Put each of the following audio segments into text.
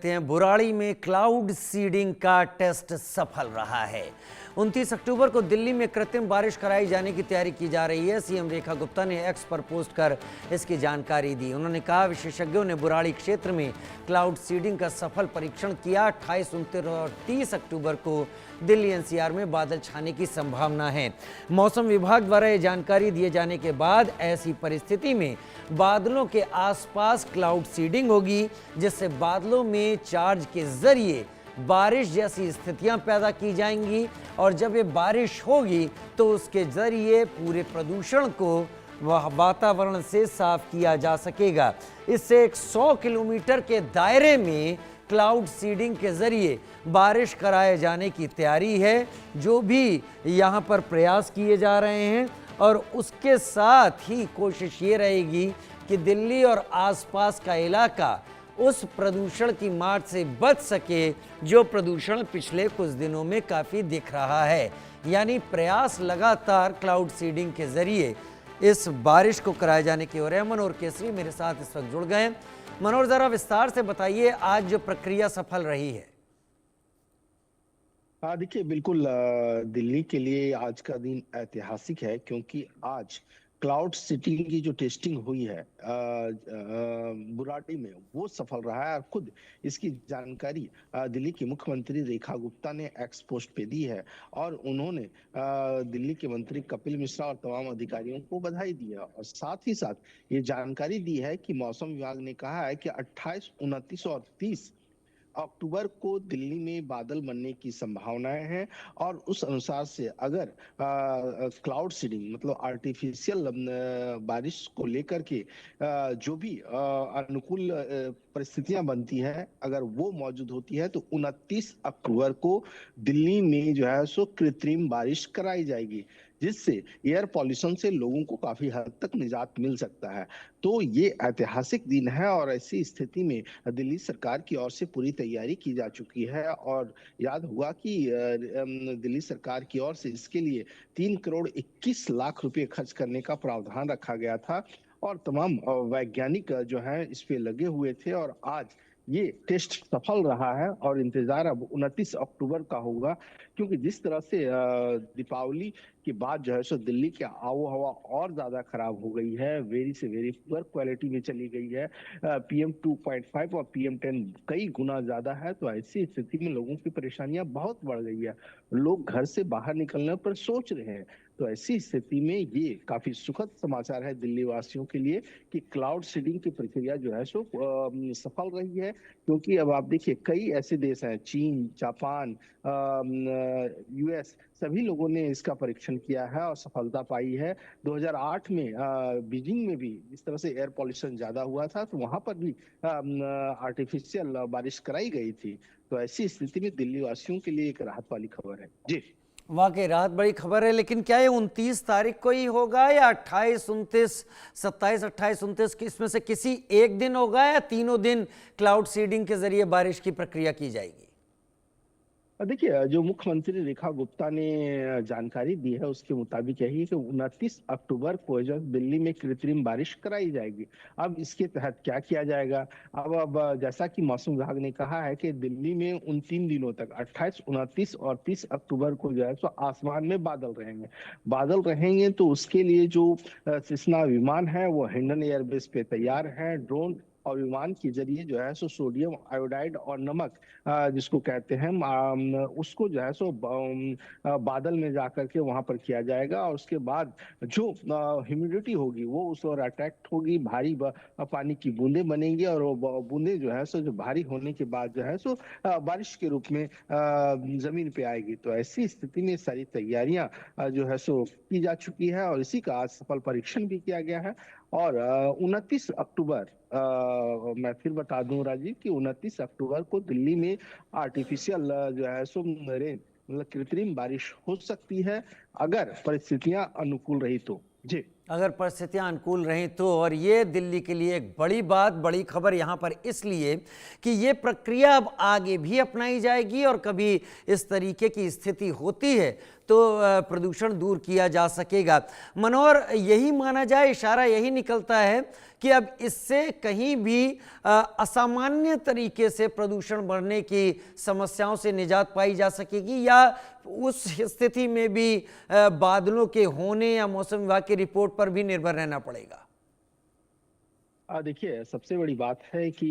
बुराड़ी में cloud seeding का test सफल रहा है। 29 अक्टूबर को दिल्ली में कृत्रिम बारिश कराई जाने की तैयारी की जा रही है। सीएम रेखा गुप्ता ने एक्स पर पोस्ट कर इसकी जानकारी दी। उन्होंने कहा, विशेषज्ञों ने बुराड़ी क्षेत्र में क्लाउड सीडिंग का सफल परीक्षण किया। 28, 29 और 30 अक्टूबर को दिल्ली एनसीआर में बादल छाने की संभावना है। मौसम विभाग द्वारा यह जानकारी दिए जाने के बाद ऐसी परिस्थिति में बादलों के आसपास क्लाउड सीडिंग होगी, जिससे बादलों में चार्ज के जरिए बारिश जैसी स्थितियां पैदा की जाएंगी और जब ये बारिश होगी तो उसके जरिए पूरे प्रदूषण को वातावरण से साफ किया जा सकेगा। इससे 100 किलोमीटर के दायरे में क्लाउड सीडिंग के जरिए बारिश कराए जाने की तैयारी है, जो भी यहाँ पर प्रयास किए जा रहे हैं। और उसके साथ ही कोशिश ये रहेगी कि दिल्ली और आसपास का इलाका उस प्रदूषण की मार से बच सके, जो प्रदूषण पिछले कुछ दिनों में काफ़ी दिख रहा है। यानी प्रयास लगातार क्लाउड सीडिंग के जरिए इस बारिश को कराए जाने की ओर है। मनोहर केसरी मेरे साथ इस वक्त जुड़ गए हैं। मनोहर, जरा विस्तार से बताइए, आज जो प्रक्रिया सफल रही है। देखिए, बिल्कुल दिल्ली के लिए आज का दिन ऐतिहासिक है, क्योंकि आज क्लाउड सीडिंग की जो टेस्टिंग हुई है बुराड़ी में, वो सफल रहा है। और खुद इसकी जानकारी दिल्ली की मुख्यमंत्री रेखा गुप्ता ने एक्स पोस्ट पे दी है और उन्होंने दिल्ली के मंत्री कपिल मिश्रा और तमाम अधिकारियों को बधाई दी है। और साथ ही साथ ये जानकारी दी है कि मौसम विभाग ने कहा है कि 28, 29 और 30 अक्टूबर को दिल्ली में बादल बनने की संभावनाएं हैं। और उस अनुसार से अगर क्लाउड सीडिंग मतलब आर्टिफिशियल बारिश को लेकर के जो भी अनुकूल परिस्थितियां बनती है, अगर वो मौजूद होती है, तो 29 अक्टूबर को दिल्ली में जो है सो कृत्रिम बारिश कराई जाएगी, जिससे एयर पॉल्यूशन से लोगों को काफी हद तक निजात मिल सकता है। तो ये ऐतिहासिक दिन है और ऐसी स्थिति में दिल्ली सरकार की ओर से पूरी तैयारी की जा चुकी है। और याद हुआ कि दिल्ली सरकार की ओर से इसके लिए 3 करोड़ 21 लाख रुपए खर्च करने का प्रावधान रखा गया था और तमाम वैज्ञानिक जो है इस पे लगे हुए थे। और आज ये टेस्ट सफल रहा है और इंतजार अब 29 अक्टूबर का होगा, क्योंकि जिस तरह से दीपावली के बाद जो है सो दिल्ली की आबो हवा और ज्यादा खराब हो गई है, वेरी से वेरी पुअर क्वालिटी में चली गई है। PM 2.5 और PM 10 कई गुना ज्यादा है। तो ऐसी स्थिति में लोगों की परेशानियां बहुत बढ़ गई है, लोग घर से बाहर निकलने पर सोच रहे हैं। तो ऐसी स्थिति में ये काफी सुखद समाचार है दिल्ली वासियों के लिए कि क्लाउड सीडिंग की प्रक्रिया जो है सो सफल रही है। क्योंकि अब आप देखिए, कई ऐसे देश हैं, चीन, जापान, US, सभी लोगों ने इसका परीक्षण किया है और सफलता पाई है। 2008 में बीजिंग में भी इस तरह से एयर पॉल्यूशन ज्यादा हुआ था, तो वहां पर भी आर्टिफिशियल बारिश कराई गई थी। तो ऐसी स्थिति में दिल्ली वासियों के लिए एक राहत वाली खबर है। जी, वाकई राहत बड़ी खबर है। लेकिन क्या ये 29 तारीख को ही होगा या 28, 29, 27, 28, 29 इसमें से किसी एक दिन होगा, या तीनों दिन क्लाउड सीडिंग के जरिए बारिश की प्रक्रिया की जाएगी? देखिए, जो मुख्यमंत्री रेखा गुप्ता ने जानकारी दी है उसके मुताबिक यही है कि 29 अक्टूबर को जो दिल्ली में कृत्रिम बारिश कराई जाएगी। अब इसके तहत क्या किया जाएगा? अब जैसा कि मौसम विभाग ने कहा है कि दिल्ली में उन 3 दिनों तक 28, 29 और 30 अक्टूबर को जो है सो आसमान में बादल रहेंगे। बादल रहेंगे तो उसके लिए जो सिस्ना विमान है वो हिंडन एयरबेस पे तैयार है। ड्रोन और विमान के जरिए जो है सो सोडियम आयोडाइड और नमक जिसको कहते हैं उसको जो है सो बादल में जाकर के वहां पर किया जाएगा। और उसके बाद जो ह्यूमिडिटी होगी वो उस ओर अट्रैक्ट होगी, भारी पानी की बूंदें बनेंगी और वो बूंदें जो है सो जो भारी होने के बाद जो है सो बारिश के रूप में जमीन पे आएगी। तो ऐसी स्थिति में सारी तैयारियां जो है सो की जा चुकी है और इसी का आज सफल परीक्षण भी किया गया है। और 29 अक्टूबर मैं फिर बता दूं राजीव कि 29 अक्टूबर को दिल्ली में आर्टिफिशियल जो है सो रेन मतलब कृत्रिम बारिश हो सकती है, अगर परिस्थितियां अनुकूल रही तो। जी, अगर परिस्थितियां अनुकूल रहें तो। और ये दिल्ली के लिए एक बड़ी बात, बड़ी खबर यहाँ पर इसलिए कि ये प्रक्रिया अब आगे भी अपनाई जाएगी और कभी इस तरीके की स्थिति होती है तो प्रदूषण दूर किया जा सकेगा। मनोहर, यही माना जाए, इशारा यही निकलता है कि अब इससे कहीं भी असामान्य तरीके से प्रदूषण बढ़ने की समस्याओं से निजात पाई जा सकेगी, या उस स्थिति में भी बादलों के होने या मौसम विभाग की रिपोर्ट पर भी निर्भर रहना पड़ेगा? देखिए, सबसे बड़ी बात है कि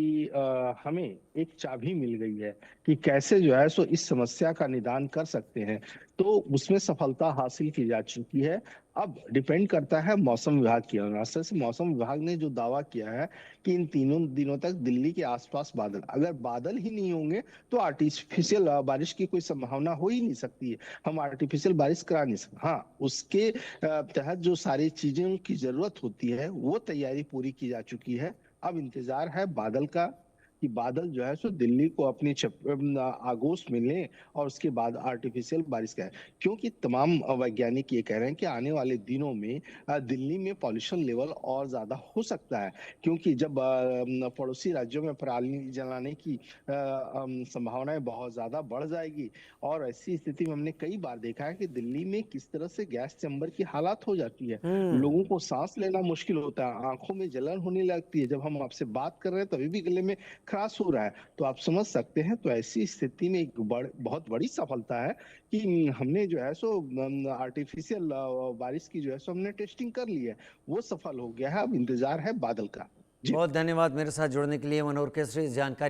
हमें एक चाबी मिल गई है कि कैसे जो है सो इस समस्या का निदान कर सकते हैं। तो उसमें सफलता हासिल की जा चुकी है। अब डिपेंड करता है मौसम विभाग की ओर से। मौसम विभाग ने जो दावा किया है कि इन तीनों दिनों तक दिल्ली के आसपास बादल, अगर बादल ही नहीं होंगे तो आर्टिफिशियल बारिश की कोई संभावना हो ही नहीं सकती है। हम आर्टिफिशियल बारिश करा नहीं सकते। हाँ, उसके तहत जो सारी चीजें की जरूरत होती है वो तैयारी पूरी की जा चुकी है। अब इंतजार है बादल का, कि बादल जो है सो दिल्ली को अपनी आगोश में लें और उसके बाद आर्टिफिशियल बारिश का है। क्योंकि तमाम वैज्ञानिक ये कह रहे हैं कि आने वाले दिनों में दिल्ली में पॉल्यूशन लेवल और ज्यादा हो सकता है। क्योंकि जब पड़ोसी राज्यों में पराली जलाने की संभावनाएं बहुत ज्यादा बढ़ जाएगी, और ऐसी स्थिति में हमने कई बार देखा है कि दिल्ली में किस तरह से गैस चैम्बर की हालात हो जाती है। लोगों को सांस लेना मुश्किल होता है, आंखों में जलन होने लगती है। जब हम आपसे बात कर रहे हैं तभी भी गले में खराश हो रहा है। तो आप समझ सकते हैं। तो ऐसी स्थिति में एक बहुत बड़ी सफलता है कि हमने जो है सो आर्टिफिशियल बारिश की जो है सो हमने टेस्टिंग कर ली है, वो सफल हो गया है। अब इंतजार है बादल का। जी। बहुत धन्यवाद मेरे साथ जुड़ने के लिए मनोहर केसरी। इस जानकारी